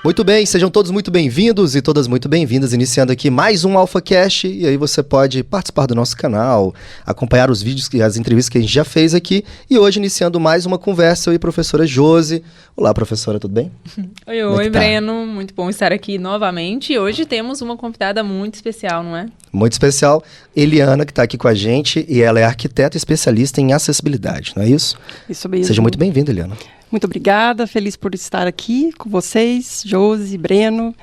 Muito bem, sejam todos muito bem-vindos e todas muito bem-vindas, iniciando aqui mais um AlphaCast, e aí você pode participar do nosso canal, acompanhar os vídeos e as entrevistas que a gente já fez aqui, e hoje iniciando mais uma conversa, eu e a professora Josi. Olá, professora, tudo bem? Oi, Breno, muito bom estar aqui novamente, e hoje temos uma convidada muito especial, não é? Muito especial, Eliana, que está aqui com a gente, e ela é arquiteta especialista em acessibilidade, não é isso? Isso mesmo. Seja muito bem-vinda, Eliana. Muito obrigada, feliz por estar aqui com vocês, Josi, Breno,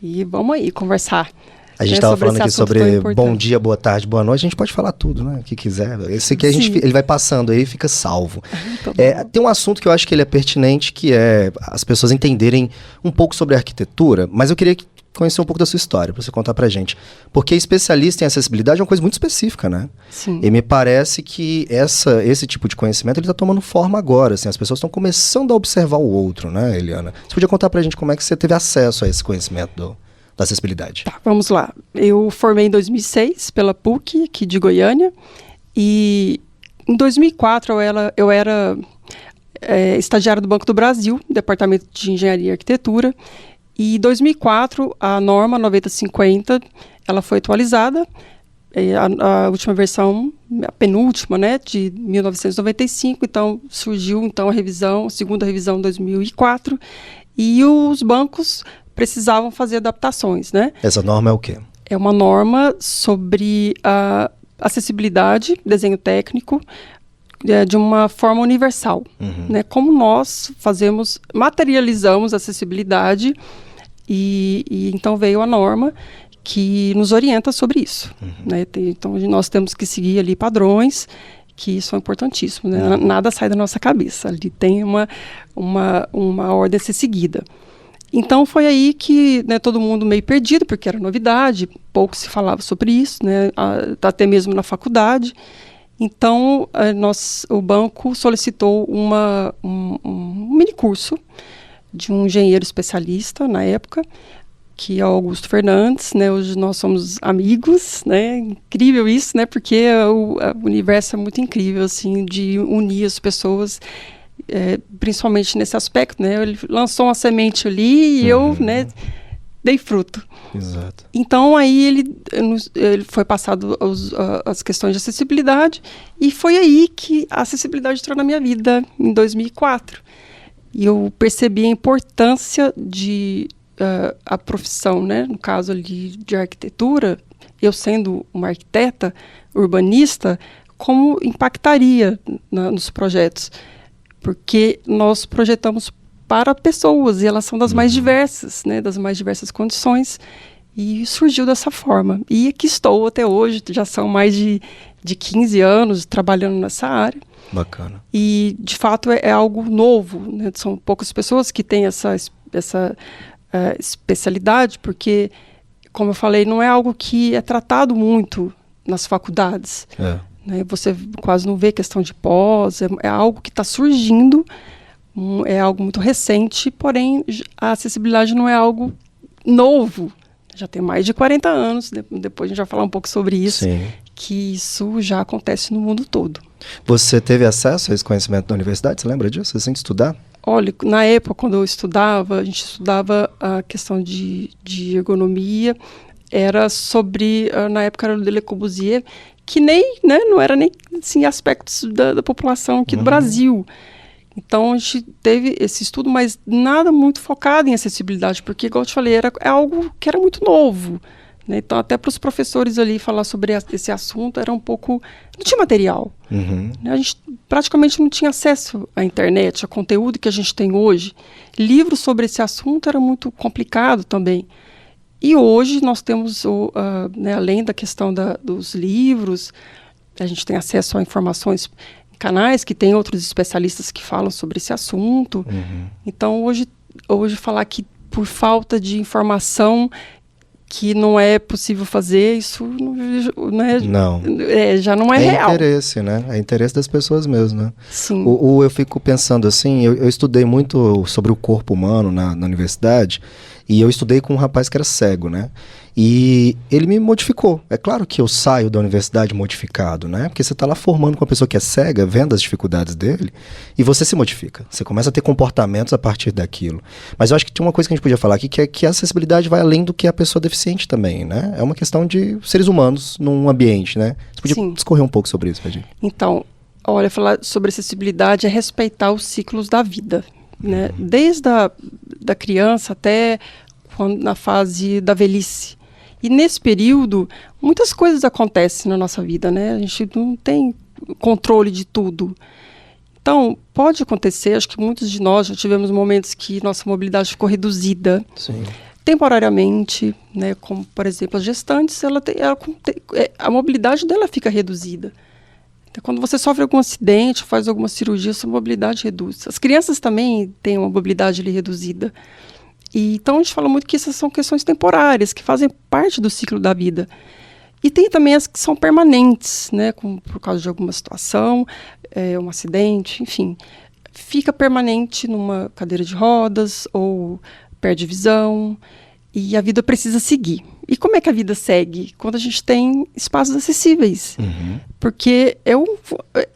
e vamos aí conversar. A gente estava falando aqui sobre bom dia, boa tarde, boa noite, a gente pode falar tudo, né, o que quiser. Esse aqui ele vai passando aí e fica salvo. Tem um assunto que eu acho que ele é pertinente, que é as pessoas entenderem um pouco sobre arquitetura, mas eu queria conhecer um pouco da sua história, para você contar pra gente. Porque especialista em acessibilidade é uma coisa muito específica, né? Sim. E me parece que esse tipo de conhecimento ele tá tomando forma agora, assim, as pessoas estão começando a observar o outro, né, Eliana? Você podia contar pra gente como é que você teve acesso a esse conhecimento da acessibilidade? Tá, vamos lá. Eu formei em 2006 pela PUC, aqui de Goiânia, e em 2004 eu era estagiária do Banco do Brasil, Departamento de Engenharia e Arquitetura. E em 2004, a norma 9050, ela foi atualizada, a última versão, a penúltima, né, de 1995, então surgiu a segunda revisão em 2004, e os bancos precisavam fazer adaptações, né? Essa norma é o quê? É uma norma sobre a acessibilidade, desenho técnico, de uma forma universal, né? Como nós materializamos a acessibilidade. E então veio a norma que nos orienta sobre isso. Né? Então nós temos que seguir ali padrões que são importantíssimos. Né? Nada sai da nossa cabeça. Ali tem uma ordem a ser seguida. Então foi aí que, né, todo mundo meio perdido, porque era novidade, pouco se falava sobre isso, né? Até mesmo na faculdade. Então o banco solicitou um mini curso de um engenheiro especialista na época, que é o Augusto Fernandes, né? Hoje nós somos amigos, né? Incrível isso, né? Porque o universo é muito incrível, assim, de unir as pessoas, principalmente nesse aspecto, né? Ele lançou uma semente ali e eu, né, dei fruto. Exato. Então aí ele foi passado as questões de acessibilidade, e foi aí que a acessibilidade entrou na minha vida, em 2004. E eu percebi a importância a profissão, né? No caso ali de arquitetura, eu sendo uma arquiteta urbanista, como impactaria nos projetos. Porque nós projetamos para pessoas, e elas são das mais diversas, né? Das mais diversas condições, e surgiu dessa forma. E aqui estou até hoje, já são mais de 15 anos trabalhando nessa área. Bacana. E, de fato, é algo novo, né? São poucas pessoas que têm essa especialidade, porque, como eu falei, não é algo que é tratado muito nas faculdades. Né? Você quase não vê questão de pós, é algo que está surgindo, é algo muito recente, porém a acessibilidade não é algo novo. Já tem mais de 40 anos, depois a gente vai falar um pouco sobre isso. Sim. Que isso já acontece no mundo todo. Você teve acesso a esse conhecimento na universidade? Você lembra disso? Você sente estudar? Olha, na época, quando eu estudava, a gente estudava a questão de ergonomia, era sobre, na época era o Le Corbusier, que nem, né, não era nem assim, aspectos da população aqui do Brasil. Então, a gente teve esse estudo, mas nada muito focado em acessibilidade, porque, igual eu te falei, é algo que era muito novo. Né? Então, até para os professores ali falar sobre esse assunto, era um pouco... Não tinha material. A gente praticamente não tinha acesso à internet, ao conteúdo que a gente tem hoje. Livros sobre esse assunto era muito complicado também. E hoje nós temos, né, além da questão dos livros, a gente tem acesso a informações em canais que tem outros especialistas que falam sobre esse assunto. Então, hoje falar que por falta de informação que não é possível fazer, isso já não é real. É interesse, né? É interesse das pessoas mesmo, né? Sim. Eu fico pensando assim, eu estudei muito sobre o corpo humano na universidade, e eu estudei com um rapaz que era cego, né? E ele me modificou. É claro que eu saio da universidade modificado, né? Porque você está lá formando com uma pessoa que é cega, vendo as dificuldades dele, e você se modifica. Você começa a ter comportamentos a partir daquilo. Mas eu acho que tinha uma coisa que a gente podia falar aqui, que é que a acessibilidade vai além do que a pessoa deficiente também, né? É uma questão de seres humanos num ambiente, né? Você podia discorrer um pouco sobre isso, Regina? Então, olha, falar sobre acessibilidade é respeitar os ciclos da vida, né? Desde da criança até na fase da velhice. E nesse período, muitas coisas acontecem na nossa vida, né? A gente não tem controle de tudo. Então, pode acontecer, acho que muitos de nós já tivemos momentos que nossa mobilidade ficou reduzida. Sim. Temporariamente, né? Como, por exemplo, as gestantes, a mobilidade dela fica reduzida. Então, quando você sofre algum acidente, faz alguma cirurgia, sua mobilidade reduz. As crianças também têm uma mobilidade ali reduzida. E, então, a gente fala muito que essas são questões temporárias, que fazem parte do ciclo da vida. E tem também as que são permanentes, né, por causa de alguma situação, um acidente, enfim. Fica permanente numa cadeira de rodas ou perde visão e a vida precisa seguir. E como é que a vida segue? Quando a gente tem espaços acessíveis. Porque é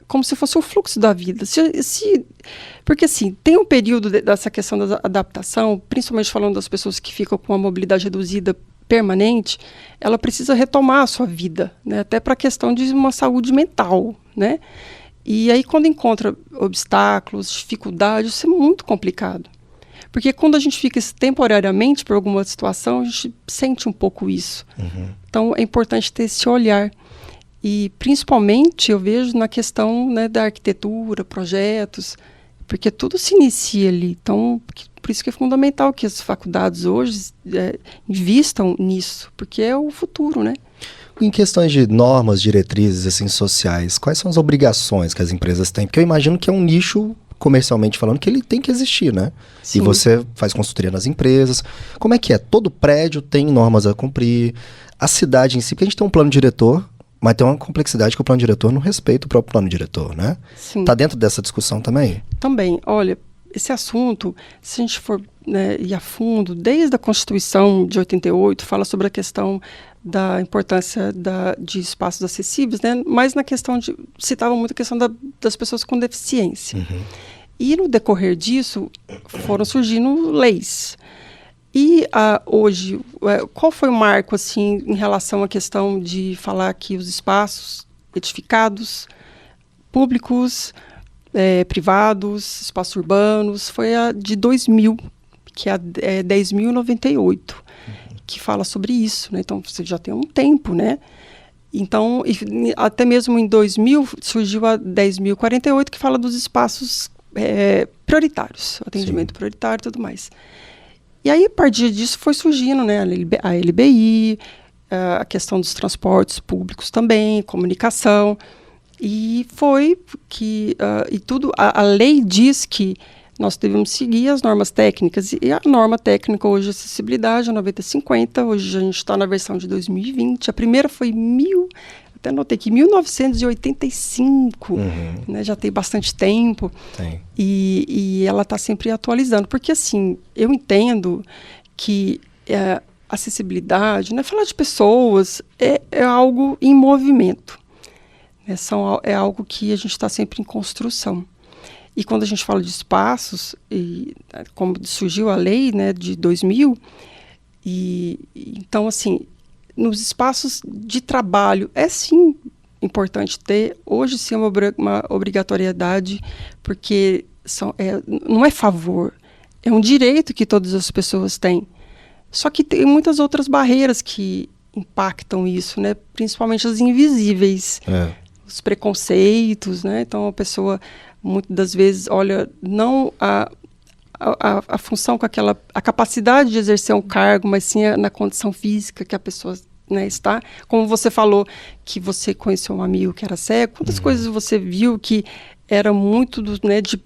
como se fosse o fluxo da vida. Porque, assim, tem um período dessa questão da adaptação, principalmente falando das pessoas que ficam com a mobilidade reduzida permanente, ela precisa retomar a sua vida, né? Até para a questão de uma saúde mental, né? E aí, quando encontra obstáculos, dificuldades, isso é muito complicado. Porque quando a gente fica temporariamente por alguma situação, a gente sente um pouco isso. Então, é importante ter esse olhar. E, principalmente, eu vejo na questão, né, da arquitetura, projetos, porque tudo se inicia ali. Então, por isso que é fundamental que as faculdades hoje invistam nisso, porque é o futuro, né? Em questões de normas, diretrizes assim, sociais, quais são as obrigações que as empresas têm? Porque eu imagino que é um nicho, comercialmente falando, que ele tem que existir, né? Sim. E você faz consultoria nas empresas. Como é que é? Todo prédio tem normas a cumprir. A cidade em si, porque a gente tem um plano diretor, mas tem uma complexidade que o plano diretor não respeita o próprio plano diretor, né? Sim. Tá dentro dessa discussão também? Também. Olha, esse assunto, se a gente for, né, ir a fundo, desde a Constituição de 88, fala sobre a questão da importância de espaços acessíveis, né? Mas na questão citava muito a questão das pessoas com deficiência. E no decorrer disso, foram surgindo leis. E hoje, qual foi o marco, assim, em relação à questão de falar que os espaços edificados, públicos, privados, espaços urbanos, foi a de 2000, que é a 10.098, que fala sobre isso, né? Então, você já tem um tempo, né? Então, até mesmo em 2000, surgiu a 10.048, que fala dos espaços prioritários, atendimento prioritário e tudo mais. E aí, a partir disso, foi surgindo, né, a LBI, a questão dos transportes públicos também, comunicação. E foi que, a lei diz que nós devemos seguir as normas técnicas. E a norma técnica hoje de acessibilidade é 9050, hoje a gente está na versão de 2020. A primeira foi até anotei aqui, 1985, né, já tem bastante tempo. Tem. E ela está sempre atualizando, porque assim, eu entendo que acessibilidade, né, falar de pessoas, é algo em movimento, né, é algo que a gente está sempre em construção. E quando a gente fala de espaços, como surgiu a lei, né, de 2000, então assim, nos espaços de trabalho, é sim importante ter, hoje sim é uma obrigatoriedade, porque não é favor, é um direito que todas as pessoas têm. Só que tem muitas outras barreiras que impactam isso, né? Principalmente as invisíveis, os preconceitos, né? Então a pessoa muitas das vezes olha não a função com a capacidade de exercer um cargo, mas sim na condição física que a pessoa, né, está. Como você falou que você conheceu um amigo que era cego, quantas coisas você viu que era muito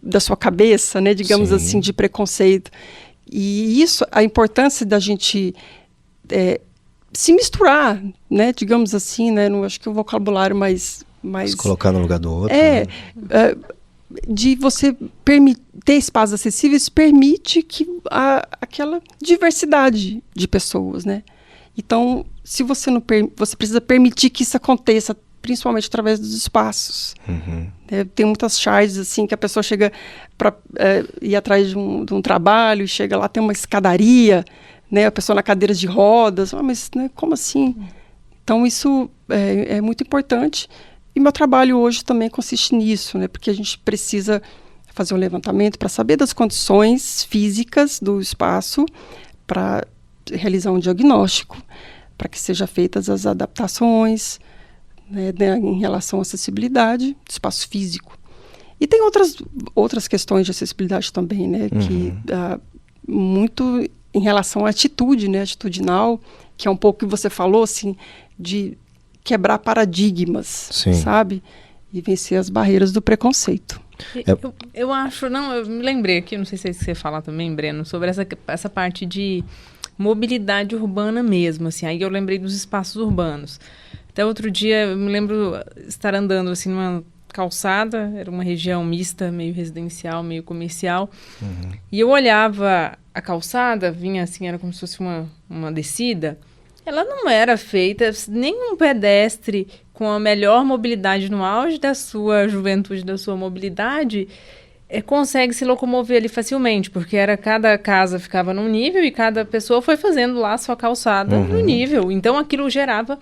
da sua cabeça, né, digamos assim, de preconceito. E isso, a importância da gente se misturar, né, digamos assim, né, não acho que é o vocabulário mais se colocar no lugar do outro. De você ter espaços acessíveis permite que aquela diversidade de pessoas, né? Então, se você não você precisa permitir que isso aconteça, principalmente através dos espaços. Tem muitas charges assim que a pessoa chega para ir atrás de um trabalho, e chega lá, tem uma escadaria, né, a pessoa na cadeira de rodas, mas né, como assim? Então isso é muito importante, e meu trabalho hoje também consiste nisso, né, porque a gente precisa fazer um levantamento para saber das condições físicas do espaço, para realizar um diagnóstico, para que sejam feitas as adaptações, né, em relação à acessibilidade do espaço físico. E tem outras questões de acessibilidade também, né, que muito em relação à atitude, né, atitudinal, que é um pouco que você falou, assim, de quebrar paradigmas, sabe? E vencer as barreiras do preconceito. Eu acho, eu me lembrei aqui, não sei se você fala também, Breno, sobre essa parte de mobilidade urbana mesmo, assim, aí eu lembrei dos espaços urbanos. Até outro dia, eu me lembro estar andando, assim, numa calçada, era uma região mista, meio residencial, meio comercial, e eu olhava a calçada, vinha assim, era como se fosse uma descida, ela não era feita, nem um pedestre com a melhor mobilidade no auge da sua juventude, da sua mobilidade, consegue se locomover ali facilmente, porque cada casa ficava num nível e cada pessoa foi fazendo lá a sua calçada no nível. Então aquilo gerava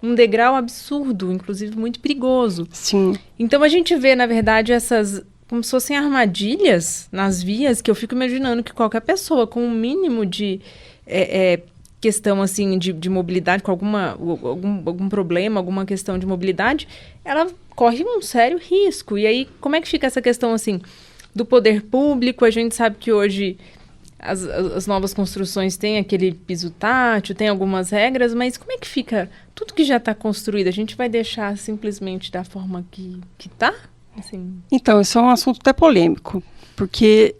um degrau absurdo, inclusive muito perigoso. Sim. Então a gente vê, na verdade, essas como se fossem armadilhas nas vias, que eu fico imaginando que qualquer pessoa com um mínimo de questão assim de mobilidade, com algum problema, alguma questão de mobilidade, ela corre um sério risco. E aí, como é que fica essa questão assim do poder público? A gente sabe que hoje as novas construções têm aquele piso tátil, tem algumas regras, mas como é que fica tudo que já está construído? A gente vai deixar simplesmente da forma que está? Assim? Então, isso é um assunto até polêmico, porque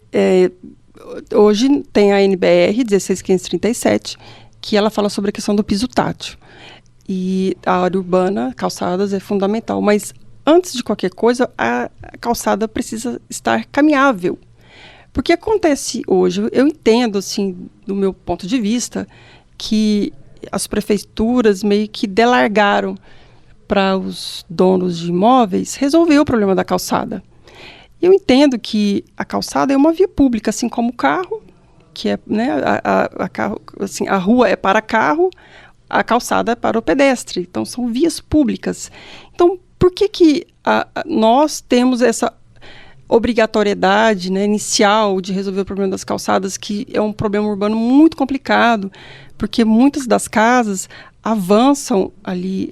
hoje tem a NBR 16537, que ela fala sobre a questão do piso tátil. E a área urbana, calçadas, é fundamental. Mas antes de qualquer coisa, a calçada precisa estar caminhável. Porque acontece hoje, eu entendo, assim, do meu ponto de vista, que as prefeituras meio que delargaram para os donos de imóveis resolver o problema da calçada. Eu entendo que a calçada é uma via pública, assim como o carro, que é, né, carro, assim, a rua é para carro, a calçada é para o pedestre. Então, são vias públicas. Então, por que nós temos essa obrigatoriedade, né, inicial de resolver o problema das calçadas, que é um problema urbano muito complicado, porque muitas das casas avançam ali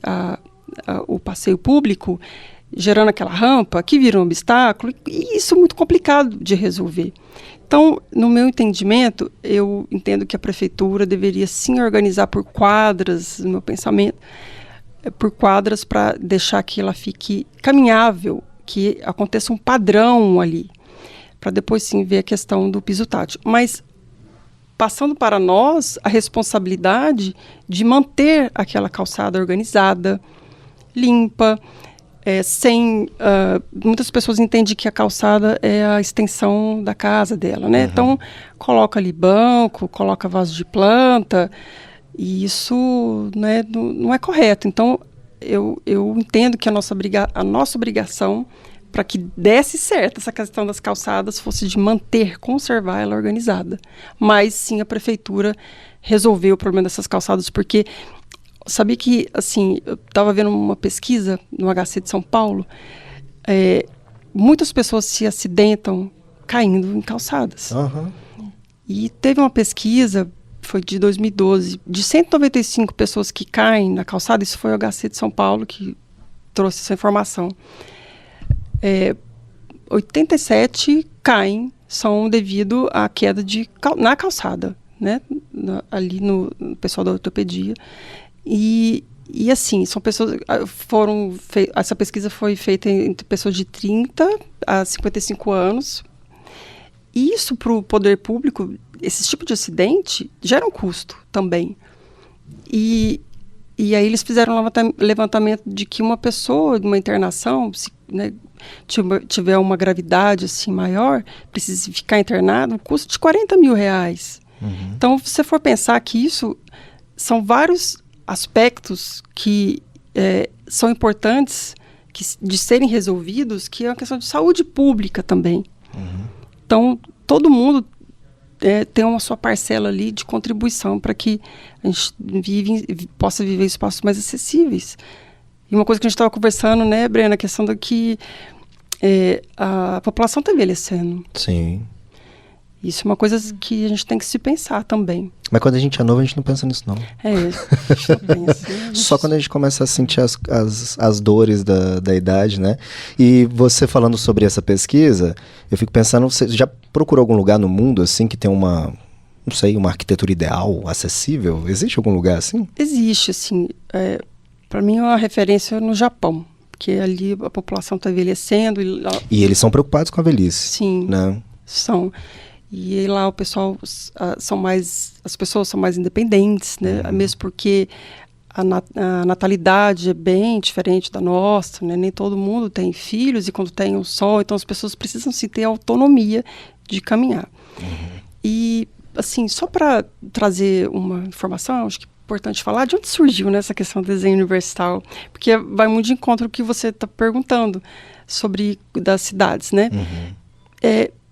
o passeio público, gerando aquela rampa que vira um obstáculo, e isso é muito complicado de resolver. Então, no meu entendimento, eu entendo que a prefeitura deveria sim organizar por quadras, no meu pensamento, por quadras para deixar que ela fique caminhável, que aconteça um padrão ali, para depois sim ver a questão do piso tátil. Mas, passando para nós, a responsabilidade de manter aquela calçada organizada, limpa, muitas pessoas entendem que a calçada é a extensão da casa dela, né? Então, coloca ali banco, coloca vaso de planta, e isso, né, não é correto. Então, eu entendo que a nossa obrigação para que desse certo essa questão das calçadas fosse de conservar ela organizada. Mas sim, a prefeitura resolveu o problema dessas calçadas, porque sabia que, assim, eu estava vendo uma pesquisa no HC de São Paulo, muitas pessoas se acidentam caindo em calçadas. E teve uma pesquisa, foi de 2012, de 195 pessoas que caem na calçada, isso foi o HC de São Paulo que trouxe essa informação. 87 caem, são devido à queda na calçada, né? Ali no pessoal da ortopedia. E assim, são pessoas, essa pesquisa foi feita entre pessoas de 30 a 55 anos. E isso para o poder público, esse tipo de acidente, gera um custo também. E aí eles fizeram um levantamento de que uma pessoa, de uma internação, se, né, tiver uma gravidade assim, maior, precisa ficar internado, um custo de R$40 mil. Então, se você for pensar que isso são vários aspectos que são importantes de serem resolvidos, que é uma questão de saúde pública também. Então, todo mundo tem uma sua parcela ali de contribuição para que a gente possa viver espaços mais acessíveis. E uma coisa que a gente estava conversando, né, Brena, a questão da que a população está envelhecendo. Sim. Isso é uma coisa que a gente tem que se pensar também. Mas quando a gente é novo, a gente não pensa nisso, não. A gente não pensa. Só quando a gente começa a sentir as dores da idade, né? E você falando sobre essa pesquisa, eu fico pensando, você já procurou algum lugar no mundo, assim, que tem uma arquitetura ideal, acessível? Existe algum lugar assim? Existe, assim. Para mim, uma referência no Japão. Porque ali a população está envelhecendo. E eles são preocupados com a velhice. Sim, né? São. E aí lá o pessoal as pessoas são mais independentes, né? Mesmo porque a natalidade é bem diferente da nossa, né? Nem todo mundo tem filhos e quando tem um só, então as pessoas precisam sim ter autonomia de caminhar. E assim, só para trazer uma informação, acho que é importante falar de onde surgiu, né, essa questão do desenho universal, porque vai muito de encontro ao que você está perguntando sobre das cidades, né?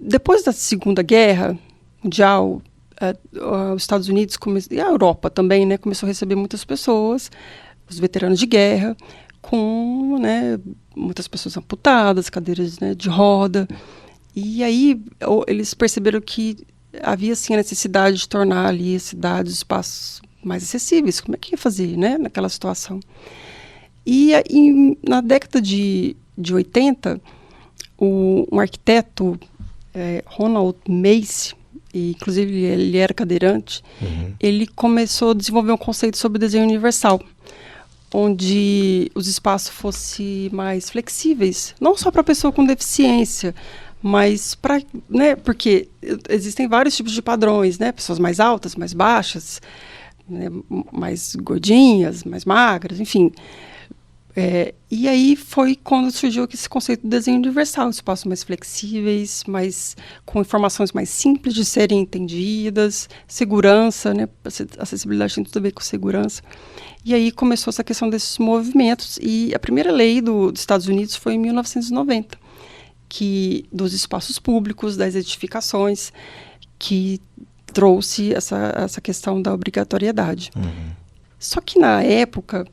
Depois da Segunda Guerra Mundial, os Estados Unidos e a Europa também, né, começou a receber muitas pessoas, os veteranos de guerra, com, né, muitas pessoas amputadas, cadeiras, né, de roda. E aí eles perceberam que havia sim a necessidade de tornar ali as cidades, espaços mais acessíveis. Como é que ia fazer, né, naquela situação? E na década de 80, um arquiteto, Ronald Mace, inclusive ele era cadeirante, ele começou a desenvolver um conceito sobre desenho universal, onde os espaços fossem mais flexíveis, não só para a pessoa com deficiência, mas para, né, porque existem vários tipos de padrões, né, pessoas mais altas, mais baixas, né, mais gordinhas, mais magras, enfim. E aí foi quando surgiu esse conceito do desenho universal, espaços mais flexíveis, com informações mais simples de serem entendidas, segurança, né? Acessibilidade tem tudo a ver com segurança. E aí começou essa questão desses movimentos, e a primeira lei dos Estados Unidos foi em 1990, dos espaços públicos, das edificações, que trouxe essa questão da obrigatoriedade. Só que na época,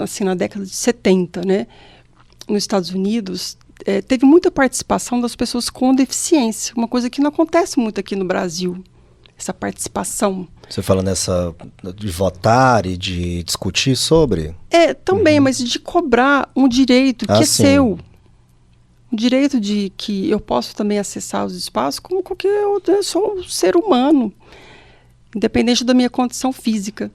assim, na década de 70, né, nos Estados Unidos, teve muita participação das pessoas com deficiência, uma coisa que não acontece muito aqui no Brasil, essa participação. Você fala de votar e de discutir sobre? Também, mas de cobrar um direito que é sim. seu. Um direito de que eu posso também acessar os espaços como qualquer outro, eu sou um ser humano, independente da minha condição física.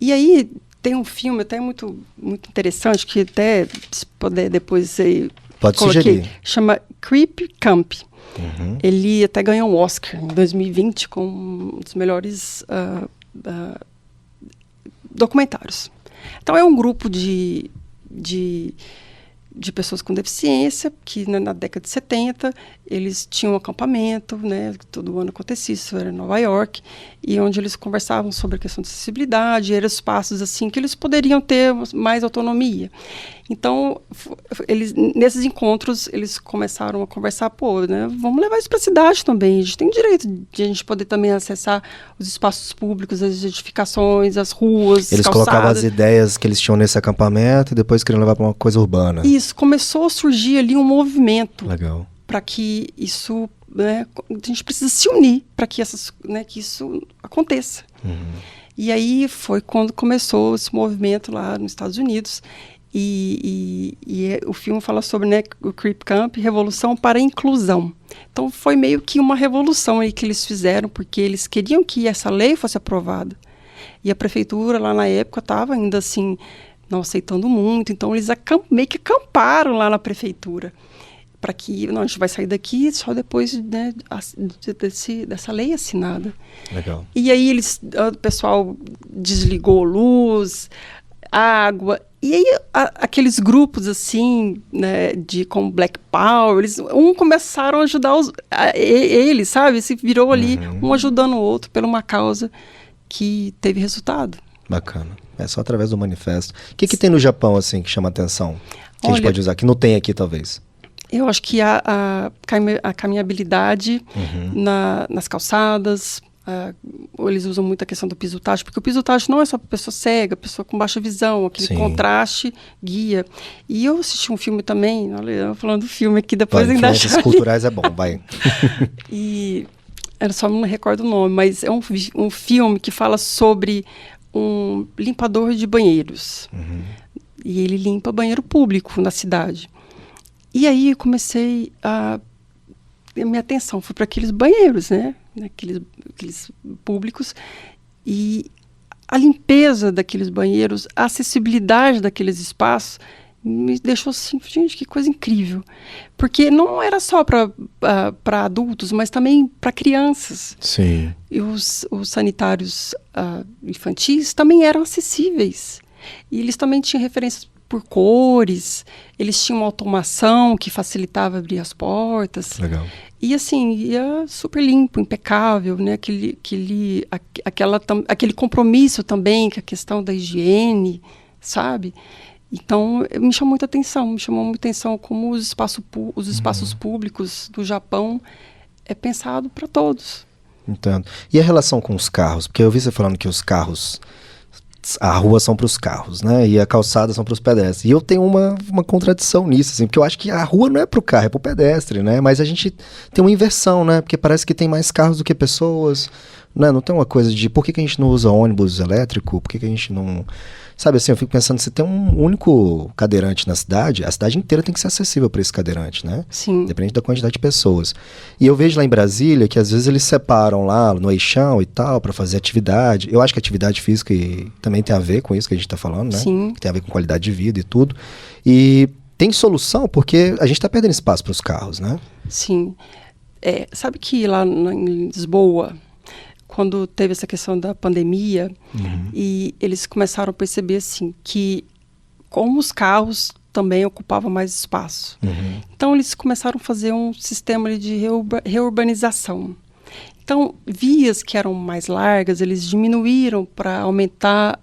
E aí tem um filme até muito, muito interessante, que até, se puder depois você pode sugerir, chama Creep Camp. Ele até ganhou um Oscar em 2020 com um dos melhores documentários. Então é um grupo de pessoas com deficiência, que na década de 70, eles tinham um acampamento, né, todo ano acontecia, isso era em Nova York, e onde eles conversavam sobre a questão de acessibilidade, eram espaços assim que eles poderiam ter mais autonomia. Então, nesses encontros, eles começaram a conversar, né, vamos levar isso para a cidade também, a gente tem o direito de a gente poder também acessar os espaços públicos, as edificações, as ruas, eles calçadas. Colocavam as ideias que eles tinham nesse acampamento e depois queriam levar para uma coisa urbana. Isso, começou a surgir ali um movimento. Legal. Para que isso, né, a gente precisa se unir para que que isso aconteça. E aí foi quando começou esse movimento lá nos Estados Unidos. E o filme fala sobre, né, o Creep Camp, Revolução para a Inclusão. Então foi meio que uma revolução aí que eles fizeram, porque eles queriam que essa lei fosse aprovada. E a prefeitura lá na época estava ainda assim, não aceitando muito, então eles meio que acamparam lá na prefeitura, para que a gente vai sair daqui só depois, né, dessa lei assinada. Legal. E aí o pessoal desligou luz, água, e aí aqueles grupos assim, né, com Black Power, eles começaram a ajudar eles, sabe? Se virou ali, um ajudando o outro por uma causa que teve resultado. Bacana. É só através do manifesto. O que tem no Japão, assim, que chama atenção? Que a gente pode usar, que não tem aqui, talvez? Eu acho que a caminhabilidade nas calçadas, eles usam muito a questão do piso tátil, porque o piso tátil não é só para pessoa cega, pessoa com baixa visão, aquele contraste guia. E eu assisti um filme também, olha, falando do filme aqui, depois ainda acho. Influências culturais é bom, vai. E eu só não me recordo o nome, mas é um filme que fala sobre um limpador de banheiros. E ele limpa banheiro público na cidade. E aí eu comecei a minha atenção foi para aqueles banheiros, né? Aqueles públicos. E a limpeza daqueles banheiros, a acessibilidade daqueles espaços, me deixou assim, gente, que coisa incrível. Porque não era só para adultos, mas também para crianças. Sim. E os sanitários infantis também eram acessíveis. E eles também tinham referências por cores, eles tinham uma automação que facilitava abrir as portas. Legal. E assim, ia super limpo, impecável, né? Aquele compromisso também com a questão da higiene, sabe? Então, me chamou muita atenção como os espaços públicos do Japão é pensado para todos. Entendo. E a relação com os carros? Porque eu vi você falando que os carros, a rua são para os carros, né? E a calçada são para os pedestres. E eu tenho uma contradição nisso, assim, porque eu acho que a rua não é para o carro, é para o pedestre, né? Mas a gente tem uma inversão, né? Porque parece que tem mais carros do que pessoas, né? Não tem uma coisa de por que a gente não usa ônibus elétrico? Por que a gente não... Sabe assim, eu fico pensando, se tem um único cadeirante na cidade, a cidade inteira tem que ser acessível para esse cadeirante, né? Sim. Depende da quantidade de pessoas. E eu vejo lá em Brasília que às vezes eles separam lá no eixão e tal, para fazer atividade. Eu acho que atividade física também tem a ver com isso que a gente está falando, né? Sim. Que tem a ver com qualidade de vida e tudo. E tem solução porque a gente está perdendo espaço para os carros, né? Sim. Sabe que lá em Lisboa, quando teve essa questão da pandemia, e eles começaram a perceber assim, que como os carros também ocupavam mais espaço. Então, eles começaram a fazer um sistema ali de reurbanização. Então, vias que eram mais largas, eles diminuíram para aumentar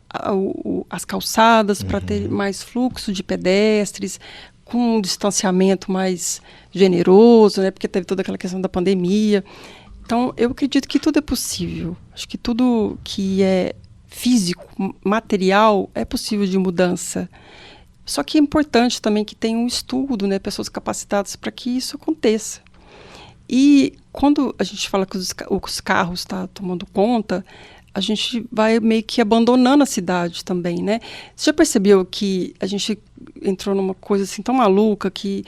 as calçadas, para ter mais fluxo de pedestres, com um distanciamento mais generoso, né, porque teve toda aquela questão da pandemia. Então, eu acredito que tudo é possível. Acho que tudo que é físico, material, é possível de mudança. Só que é importante também que tenha um estudo, né, pessoas capacitadas para que isso aconteça. E quando a gente fala que os carros estão tomando conta, a gente vai meio que abandonando a cidade também, né? Você já percebeu que a gente entrou numa coisa assim tão maluca que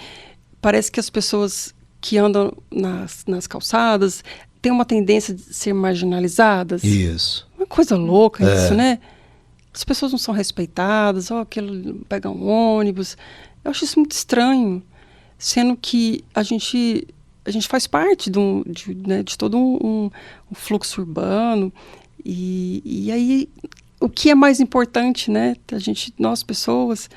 parece que as pessoas que andam nas calçadas têm uma tendência de ser marginalizadas? Isso. Uma coisa louca isso, né? As pessoas não são respeitadas, aquele pega um ônibus. Eu acho isso muito estranho, sendo que a gente faz parte de todo um fluxo urbano. E aí, o que é mais importante, né? Nós pessoas,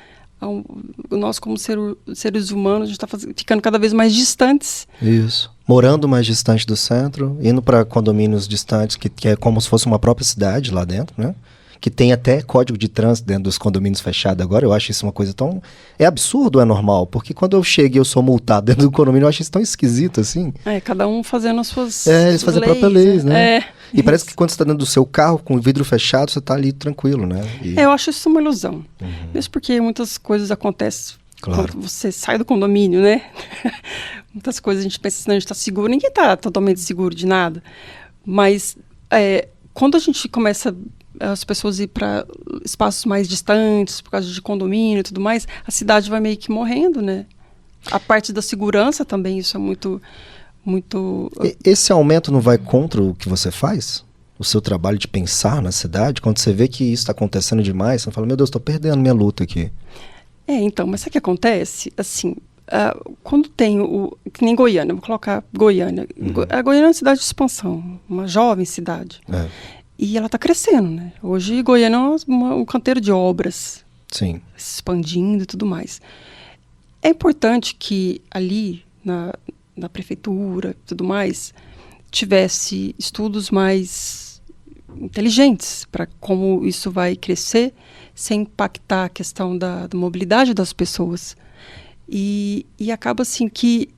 nós como seres humanos, a gente está ficando cada vez mais distantes. Isso. Morando mais distante do centro, indo para condomínios distantes, que é como se fosse uma própria cidade lá dentro, né? Que tem até código de trânsito dentro dos condomínios fechados agora. Eu acho isso uma coisa tão... É absurdo, é normal? Porque quando eu chego e eu sou multado dentro do condomínio, eu acho isso tão esquisito, assim. Cada um fazendo as suas eles fazem a própria lei, né? E parece isso. que quando você está dentro do seu carro, com o vidro fechado, você está ali tranquilo, né? Eu acho isso uma ilusão. Mesmo porque muitas coisas acontecem quando você sai do condomínio, né? Muitas coisas a gente pensa assim, a gente está seguro. Ninguém está totalmente seguro de nada. Mas quando a gente começa... as pessoas ir para espaços mais distantes, por causa de condomínio e tudo mais, a cidade vai meio que morrendo, né? A parte da segurança também, isso é muito... Esse aumento não vai contra o que você faz? O seu trabalho de pensar na cidade? Quando você vê que isso está acontecendo demais, você fala, meu Deus, estou perdendo minha luta aqui. Então, mas sabe o que acontece? Assim, quando tem que nem Goiânia, vou colocar Goiânia. A Goiânia é uma cidade de expansão, uma jovem cidade. E ela está crescendo, né? Hoje, Goiânia é um canteiro de obras. Sim. Se expandindo e tudo mais. É importante que ali, na prefeitura e tudo mais, tivesse estudos mais inteligentes para como isso vai crescer sem impactar a questão da mobilidade das pessoas. E acaba assim que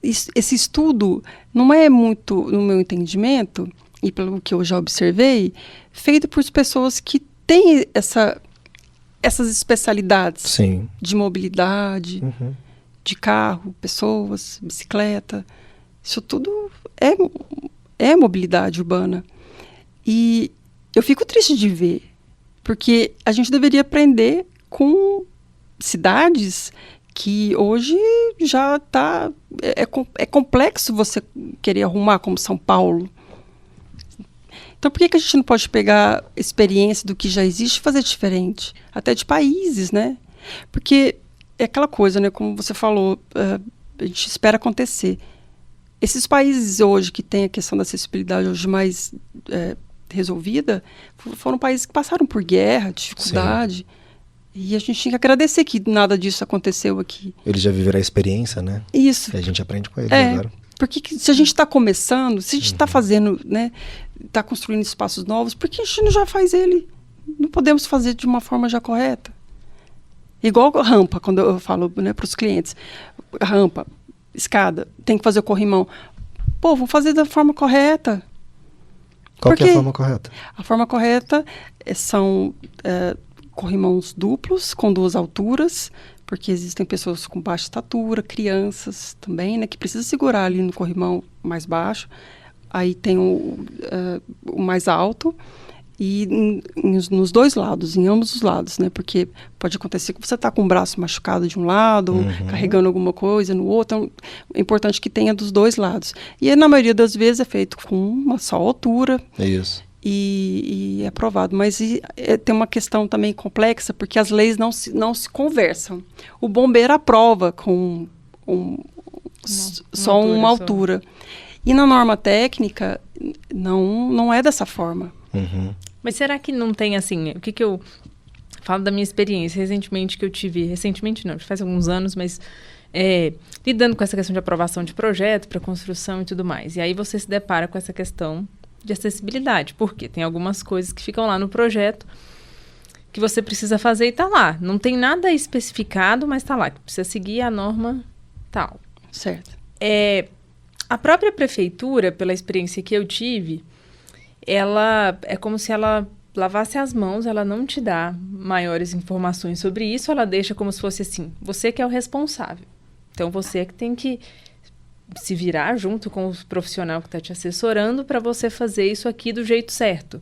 esse estudo não é muito, no meu entendimento, e pelo que eu já observei, feito por pessoas que têm essas especialidades Sim. de mobilidade, de carro, pessoas, bicicleta. Isso tudo é mobilidade urbana. E eu fico triste de ver, porque a gente deveria aprender com cidades que hoje já está... É complexo você querer arrumar como São Paulo. Então, por que a gente não pode pegar a experiência do que já existe e fazer diferente? Até de países, né? Porque é aquela coisa, né? Como você falou, a gente espera acontecer. Esses países hoje que têm a questão da acessibilidade hoje mais resolvida, foram países que passaram por guerra, dificuldade. Sim. E a gente tinha que agradecer que nada disso aconteceu aqui. Eles já viveram a experiência, né? Isso. E a gente aprende com eles agora. Porque se a gente está começando, se a gente está fazendo, né, está construindo espaços novos, por que a gente não já faz ele? Não podemos fazer de uma forma já correta. Igual a rampa, quando eu falo, né, para os clientes. Rampa, escada, tem que fazer o corrimão. Pô, vamos fazer da forma correta. Qual que é a forma correta? A forma correta são corrimãos duplos, com 2 alturas, porque existem pessoas com baixa estatura, crianças também, né, que precisam segurar ali no corrimão mais baixo. Aí tem o mais alto e nos 2 lados, em ambos os lados, né, porque pode acontecer que você está com o braço machucado de um lado, carregando alguma coisa no outro, então é importante que tenha dos 2 lados. E na maioria das vezes é feito com uma só altura. Isso. E é aprovado, mas tem uma questão também complexa, porque as leis não se conversam. O bombeiro aprova com só uma altura. E na norma técnica, não é dessa forma. Mas será que não tem, assim, o que eu falo da minha experiência recentemente que eu tive, recentemente não, faz alguns anos, mas lidando com essa questão de aprovação de projeto para construção e tudo mais. E aí você se depara com essa questão de acessibilidade, porque tem algumas coisas que ficam lá no projeto que você precisa fazer e está lá. Não tem nada especificado, mas está lá, que precisa seguir a norma tal. Certo. A própria prefeitura, pela experiência que eu tive, ela é como se ela lavasse as mãos, ela não te dá maiores informações sobre isso, ela deixa como se fosse assim, você que é o responsável. Então, você é que tem que se virar junto com o profissional que está te assessorando para você fazer isso aqui do jeito certo.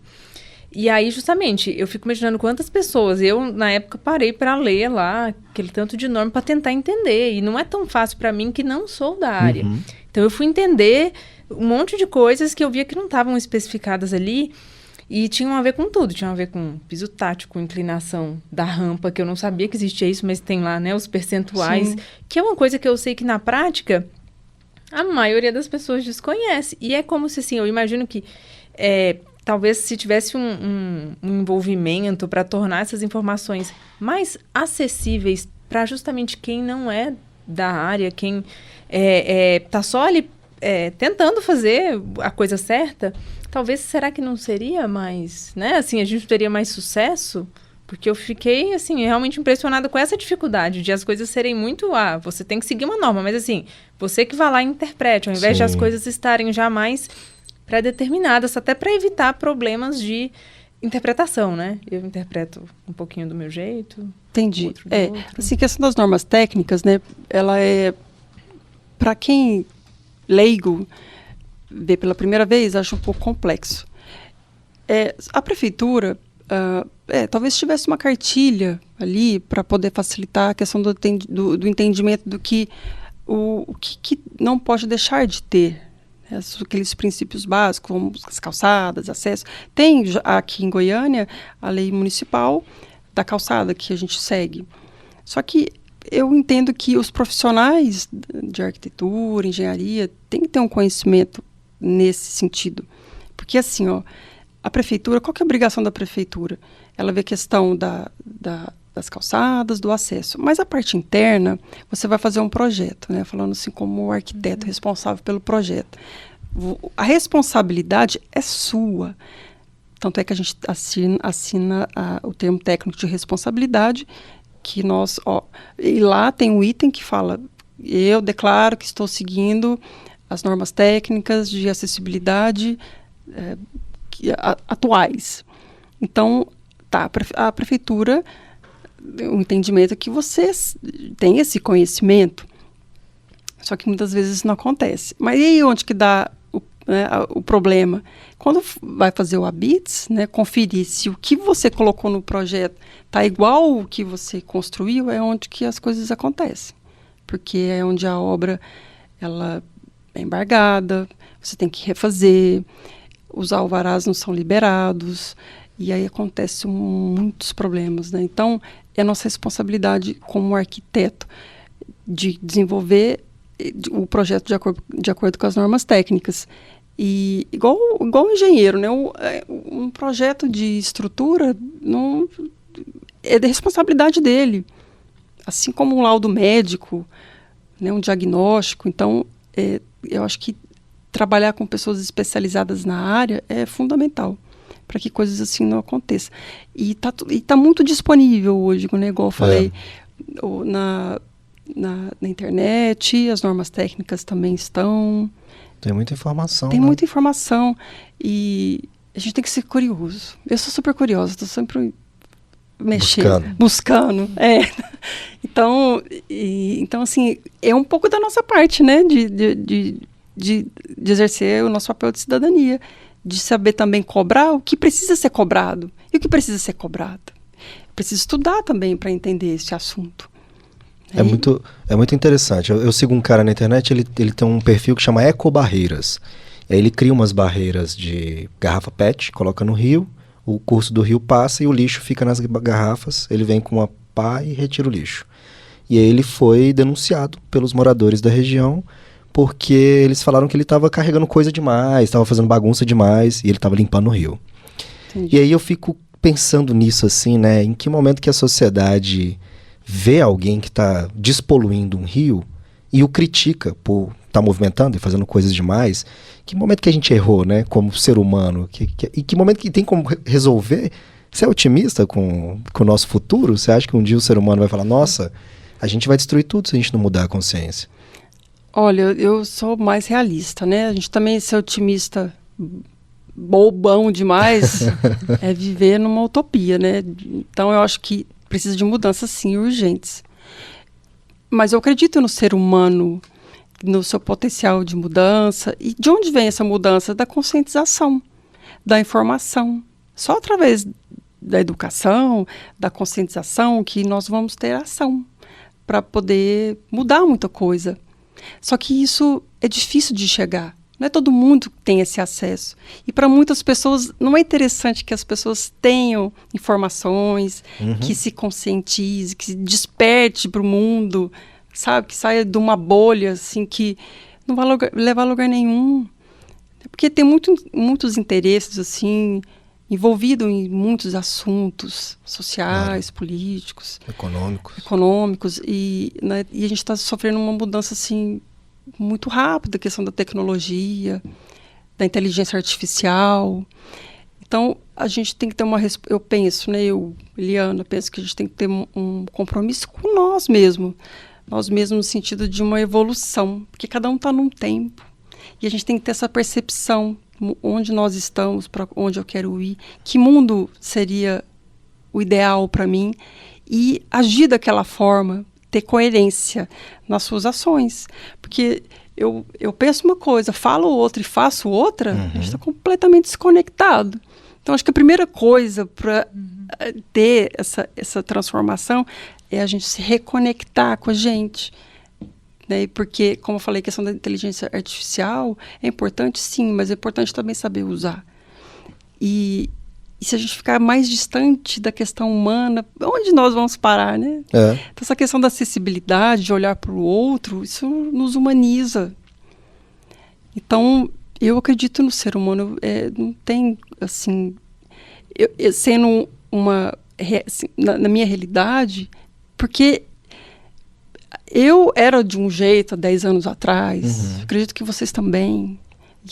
E aí, justamente, eu fico imaginando quantas pessoas... Eu, na época, parei para ler lá aquele tanto de norma para tentar entender. E não é tão fácil para mim que não sou da área. Então, eu fui entender um monte de coisas que eu via que não estavam especificadas ali e tinham a ver com tudo. Tinham a ver com piso tático, inclinação da rampa, que eu não sabia que existia isso, mas tem lá, né, os percentuais. Sim. Que é uma coisa que eu sei que, na prática, a maioria das pessoas desconhece. E é como se, assim, eu imagino que... talvez se tivesse um envolvimento para tornar essas informações mais acessíveis para justamente quem não é da área, quem está só ali tentando fazer a coisa certa, talvez, será que não seria mais, né? Assim, a gente teria mais sucesso? Porque eu fiquei, assim, realmente impressionada com essa dificuldade de as coisas serem muito... você tem que seguir uma norma, mas, assim, você que vai lá e interprete, ao invés de as coisas estarem já mais pré-determinadas, até para evitar problemas de interpretação, né? Eu interpreto um pouquinho do meu jeito. Entendi. Assim, a questão das normas técnicas, né? Ela é... Para quem leigo vê pela primeira vez, acha um pouco complexo. A prefeitura... talvez tivesse uma cartilha ali para poder facilitar a questão do entendimento do que o que não pode deixar de ter, né? Aqueles princípios básicos, como as calçadas, acesso. Tem aqui em Goiânia a lei municipal da calçada que a gente segue. Só que eu entendo que os profissionais de arquitetura, engenharia, têm que ter um conhecimento nesse sentido. Porque assim, a prefeitura, qual que é a obrigação da prefeitura? Ela vê a questão das calçadas, do acesso. Mas a parte interna, você vai fazer um projeto, né? Falando assim como o arquiteto responsável pelo projeto. A responsabilidade é sua. Tanto é que a gente assina o termo técnico de responsabilidade, que nós... e lá tem um item que fala, eu declaro que estou seguindo as normas técnicas de acessibilidade atuais. Então, a prefeitura, o entendimento é que você tem esse conhecimento, só que muitas vezes isso não acontece. Mas e aí onde que dá o problema? Quando vai fazer o ABITS, né, conferir se o que você colocou no projeto está igual ao que você construiu, é onde que as coisas acontecem. Porque é onde a obra ela é embargada, você tem que refazer, os alvarás não são liberados, e aí acontecem muitos problemas, né? Então, é nossa responsabilidade como arquiteto de desenvolver o projeto de acordo com as normas técnicas. E igual o engenheiro, né? Um projeto de estrutura não é de responsabilidade dele. Assim como um laudo médico, né? Um diagnóstico. Então, eu acho que trabalhar com pessoas especializadas na área é fundamental para que coisas assim não aconteçam. E tá muito disponível hoje, né? Igual eu falei, na internet, as normas técnicas também estão. Tem muita informação. Tem muita informação e a gente tem que ser curioso. Eu sou super curiosa, estou sempre mexendo, buscando. Então, assim, é um pouco da nossa parte, né? De exercer o nosso papel de cidadania, de saber também cobrar o que precisa ser cobrado e o que precisa ser cobrado. Preciso estudar também para entender esse assunto. É muito interessante. Eu sigo um cara na internet, ele tem um perfil que chama Ecobarreiras. Aí ele cria umas barreiras de garrafa PET, coloca no rio, o curso do rio passa e o lixo fica nas garrafas, ele vem com uma pá e retira o lixo. E aí ele foi denunciado pelos moradores da região, porque eles falaram que ele estava carregando coisa demais, estava fazendo bagunça demais, e ele estava limpando o rio. Entendi. E aí eu fico pensando nisso assim, né? Em que momento que a sociedade vê alguém que está despoluindo um rio e o critica por estar movimentando e fazendo coisas demais? Que momento que a gente errou, né? Como ser humano? E que momento que tem como resolver? Você é otimista com o nosso futuro? Você acha que um dia o ser humano vai falar, nossa, a gente vai destruir tudo se a gente não mudar a consciência? Olha, eu sou mais realista, né? A gente também ser otimista bobão demais é viver numa utopia, né? Então eu acho que precisa de mudanças, sim, urgentes. Mas eu acredito no ser humano, no seu potencial de mudança. E de onde vem essa mudança? Da conscientização, da informação. Só através da educação, da conscientização, que nós vamos ter ação para poder mudar muita coisa. Só que isso é difícil de chegar. Não é todo mundo que tem esse acesso. E para muitas pessoas, não é interessante que as pessoas tenham informações, que se conscientize, que se desperte para o mundo, sabe? Que saia de uma bolha, assim, que não vai levar a lugar nenhum. Porque tem muitos interesses, assim, envolvidos em muitos assuntos sociais, políticos. Econômicos. E a gente está sofrendo uma mudança, assim, muito rápida, a questão da tecnologia, da inteligência artificial. Então, a gente tem que ter eu penso, né, Eliana, penso que a gente tem que ter um compromisso com nós mesmos no sentido de uma evolução, porque cada um está num tempo, e a gente tem que ter essa percepção, onde nós estamos, para onde eu quero ir, que mundo seria o ideal para mim, e agir daquela forma, ter coerência nas suas ações. Porque eu penso uma coisa, falo outra e faço outra, a gente está completamente desconectado. Então, acho que a primeira coisa para ter essa transformação é a gente se reconectar com a gente. Né? Porque, como eu falei, a questão da inteligência artificial é importante, sim, mas é importante também saber usar. E se a gente ficar mais distante da questão humana, onde nós vamos parar, né? Então, essa questão da acessibilidade, de olhar para o outro, isso nos humaniza. Então, eu acredito no ser humano. Não tem, assim... sendo assim, na minha realidade, porque eu era de um jeito há 10 anos atrás, acredito que vocês também,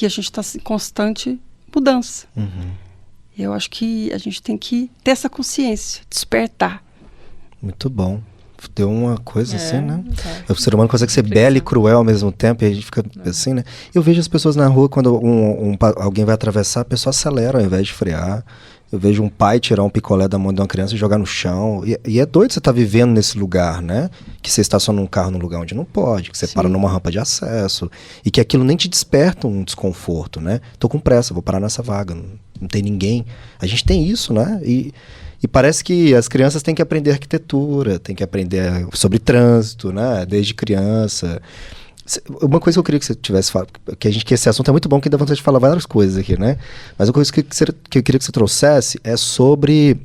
e a gente está em constante mudança. Eu acho que a gente tem que ter essa consciência, despertar. Muito bom. Deu uma coisa assim, né? O ser humano consegue ser belo e cruel ao mesmo tempo, e a gente fica assim, né? Eu vejo as pessoas na rua, quando alguém vai atravessar, a pessoa acelera ao invés de frear. Eu vejo um pai tirar um picolé da mão de uma criança e jogar no chão. E é doido você estar vivendo nesse lugar, né? Que você estaciona um carro num lugar onde não pode, que você para numa rampa de acesso, e que aquilo nem te desperta um desconforto, né? Tô com pressa, vou parar nessa vaga, não tem ninguém. A gente tem isso, né? E parece que as crianças têm que aprender arquitetura, têm que aprender sobre trânsito, né? Desde criança. Uma coisa que eu queria que você tivesse falado, que esse assunto é muito bom, que dá vontade de falar várias coisas aqui, né? Mas uma coisa que eu queria que você trouxesse é sobre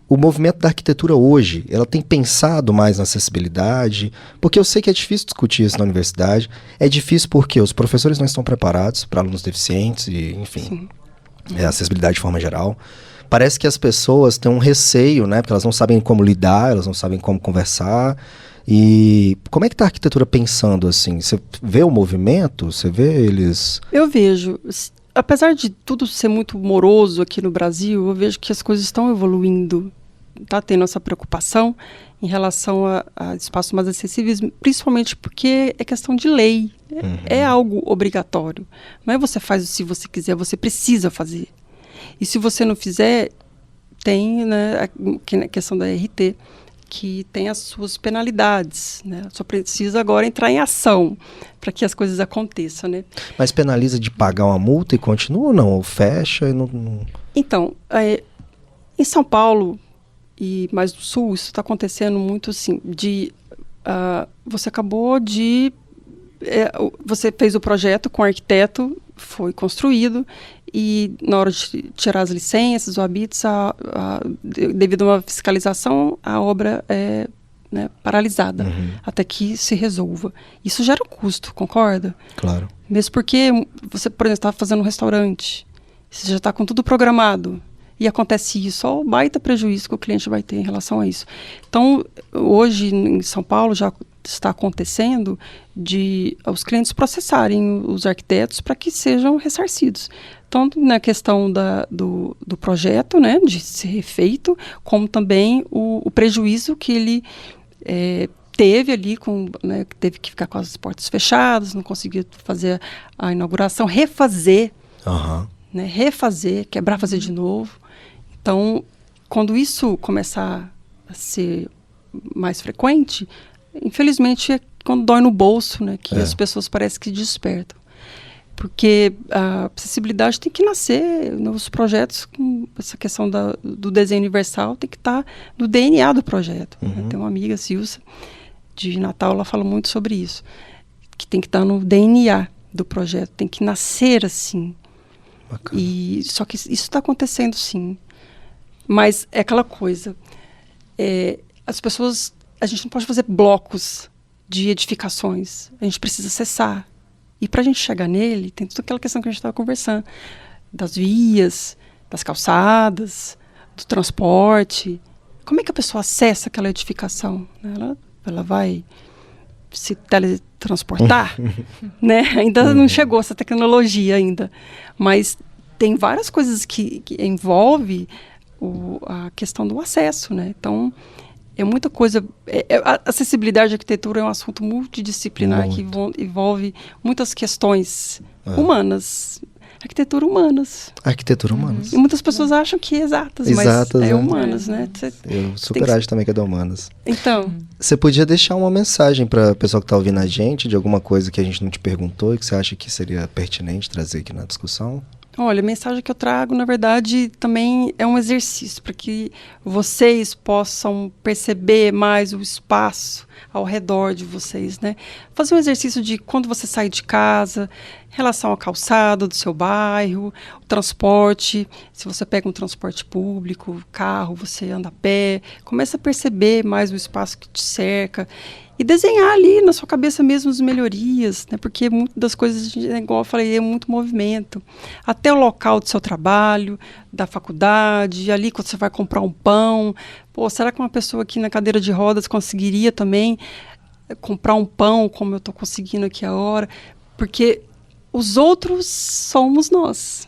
o movimento da arquitetura hoje. Ela tem pensado mais na acessibilidade, porque eu sei que é difícil discutir isso na universidade. É difícil porque os professores não estão preparados para alunos deficientes, e, enfim, acessibilidade de forma geral. Parece que as pessoas têm um receio, né? Porque elas não sabem como lidar, elas não sabem como conversar. E como é que está a arquitetura pensando assim? Você vê o movimento? Você vê eles... Eu vejo. Apesar de tudo ser muito moroso aqui no Brasil, eu vejo que as coisas estão evoluindo. Está tendo essa preocupação em relação a espaços mais acessíveis, principalmente porque é questão de lei. É algo obrigatório. Não é você faz se você quiser, você precisa fazer. E se você não fizer, tem, né, a questão da RT, que tem as suas penalidades, né? Só precisa agora entrar em ação para que as coisas aconteçam, né? Mas penaliza de pagar uma multa e continua ou não? Ou fecha e não... Então, em São Paulo e mais no Sul, isso está acontecendo muito assim, você acabou de... você fez o projeto com o arquiteto, foi construído, e na hora de tirar as licenças, o habites, devido a uma fiscalização, a obra é, né, paralisada, até que se resolva. Isso gera um custo, concorda? Claro. Mesmo porque você, por exemplo, está fazendo um restaurante, você já está com tudo programado, e acontece isso, olha o baita prejuízo que o cliente vai ter em relação a isso. Então, hoje em São Paulo já está acontecendo de os clientes processarem os arquitetos para que sejam ressarcidos. Tanto na questão do projeto, né, de ser refeito, como também o prejuízo que ele teve ali, né, teve que ficar com as portas fechadas, não conseguiu fazer a inauguração, refazer, né, quebrar, fazer de novo. Então, quando isso começar a ser mais frequente, infelizmente é quando dói no bolso, né, que as pessoas parecem que despertam. Porque a acessibilidade tem que nascer nos projetos, com essa questão do desenho universal, tem que estar no DNA do projeto. Tem uma amiga, Silsa, de Natal, ela fala muito sobre isso, que tem que estar no DNA do projeto, tem que nascer assim. Bacana. Só que isso está acontecendo, sim. Mas é aquela coisa, as pessoas, a gente não pode fazer blocos de edificações, a gente precisa cessar. E para a gente chegar nele, tem toda aquela questão que a gente estava conversando, das vias, das calçadas, do transporte. Como é que a pessoa acessa aquela edificação? Ela vai se teletransportar? Né? Ainda não chegou essa tecnologia ainda. Mas tem várias coisas que envolvem a questão do acesso, né? Então, é muita coisa... a acessibilidade à arquitetura é um assunto multidisciplinar que envolve muitas questões humanas. Arquitetura humanas. E muitas pessoas acham que é exatas, mas é humanas, né? Eu super acho também que é da humanas. Então... Você podia deixar uma mensagem para o pessoal que está ouvindo a gente, de alguma coisa que a gente não te perguntou e que você acha que seria pertinente trazer aqui na discussão? Olha, a mensagem que eu trago, na verdade, também é um exercício para que vocês possam perceber mais o espaço ao redor de vocês, né? Fazer um exercício de quando você sai de casa, em relação à calçada do seu bairro, o transporte, se você pega um transporte público, carro, você anda a pé, começa a perceber mais o espaço que te cerca e desenhar ali na sua cabeça mesmo as melhorias, né? Porque muitas das coisas, igual eu falei, é muito movimento. Até o local do seu trabalho, da faculdade, ali quando você vai comprar um pão. Pô, será que uma pessoa aqui na cadeira de rodas conseguiria também comprar um pão como eu estou conseguindo aqui agora? Porque os outros somos nós.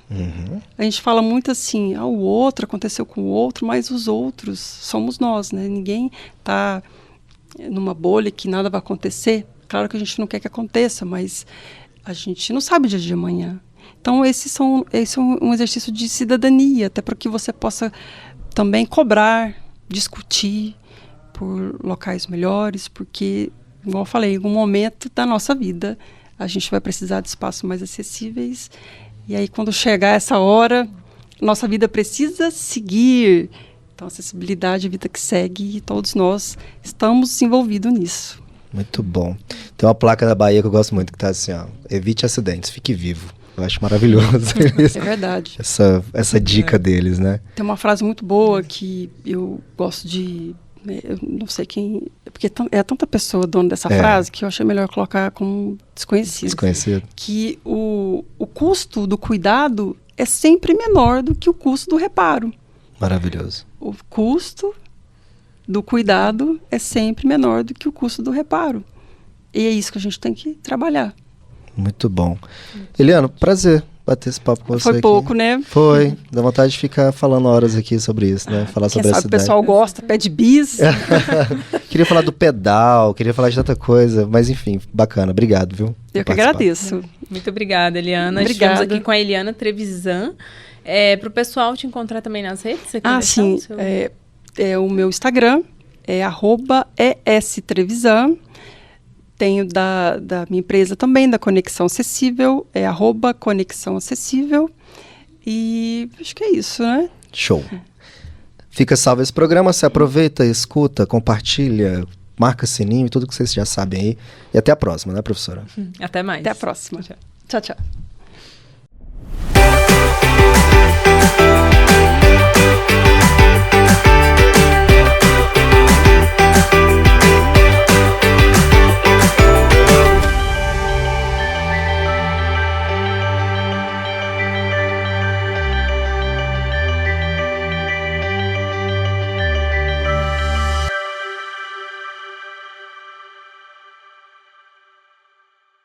A gente fala muito assim, o outro aconteceu com o outro, mas os outros somos nós, né? Ninguém está numa bolha que nada vai acontecer. Claro que a gente não quer que aconteça, mas a gente não sabe o dia de amanhã. Então, esse é um exercício de cidadania, até para que você possa também cobrar, discutir por locais melhores, porque, igual eu falei, em algum momento da nossa vida, a gente vai precisar de espaços mais acessíveis. E aí, quando chegar essa hora, nossa vida precisa seguir. Então, acessibilidade é a vida que segue e todos nós estamos envolvidos nisso. Muito bom. Tem uma placa da Bahia que eu gosto muito, que está assim, evite acidentes, fique vivo. Eu acho maravilhoso. É verdade. Essa dica deles, né? Tem uma frase muito boa que eu gosto de... Eu não sei quem... Porque é tanta pessoa dona dessa frase que eu achei melhor colocar como desconhecido. Desconhecido. Que o custo do cuidado é sempre menor do que o custo do reparo. Maravilhoso. O custo do cuidado é sempre menor do que o custo do reparo. E é isso que a gente tem que trabalhar. Muito bom. Eliana, prazer bater esse papo com você aqui. Foi pouco, né? Foi. Dá vontade de ficar falando horas aqui sobre isso, né? Falar sobre essa cidade. O pessoal gosta, pede bis. Queria falar do pedal, queria falar de tanta coisa, mas enfim, bacana. Obrigado, viu? Eu que agradeço. Muito obrigada, Eliana. Obrigada. Estivemos aqui com a Eliana Trevisan. Para o pessoal te encontrar também nas redes? Você quer sim. O meu Instagram é @estrevisan. Tenho da minha empresa também, da Conexão Acessível, é @Conexão Acessível. E acho que é isso, né? Show. Fica salvo esse programa, você aproveita, escuta, compartilha, marca sininho e tudo que vocês já sabem aí. E até a próxima, né, professora? Até mais. Até a próxima. Tchau. Tchau, tchau.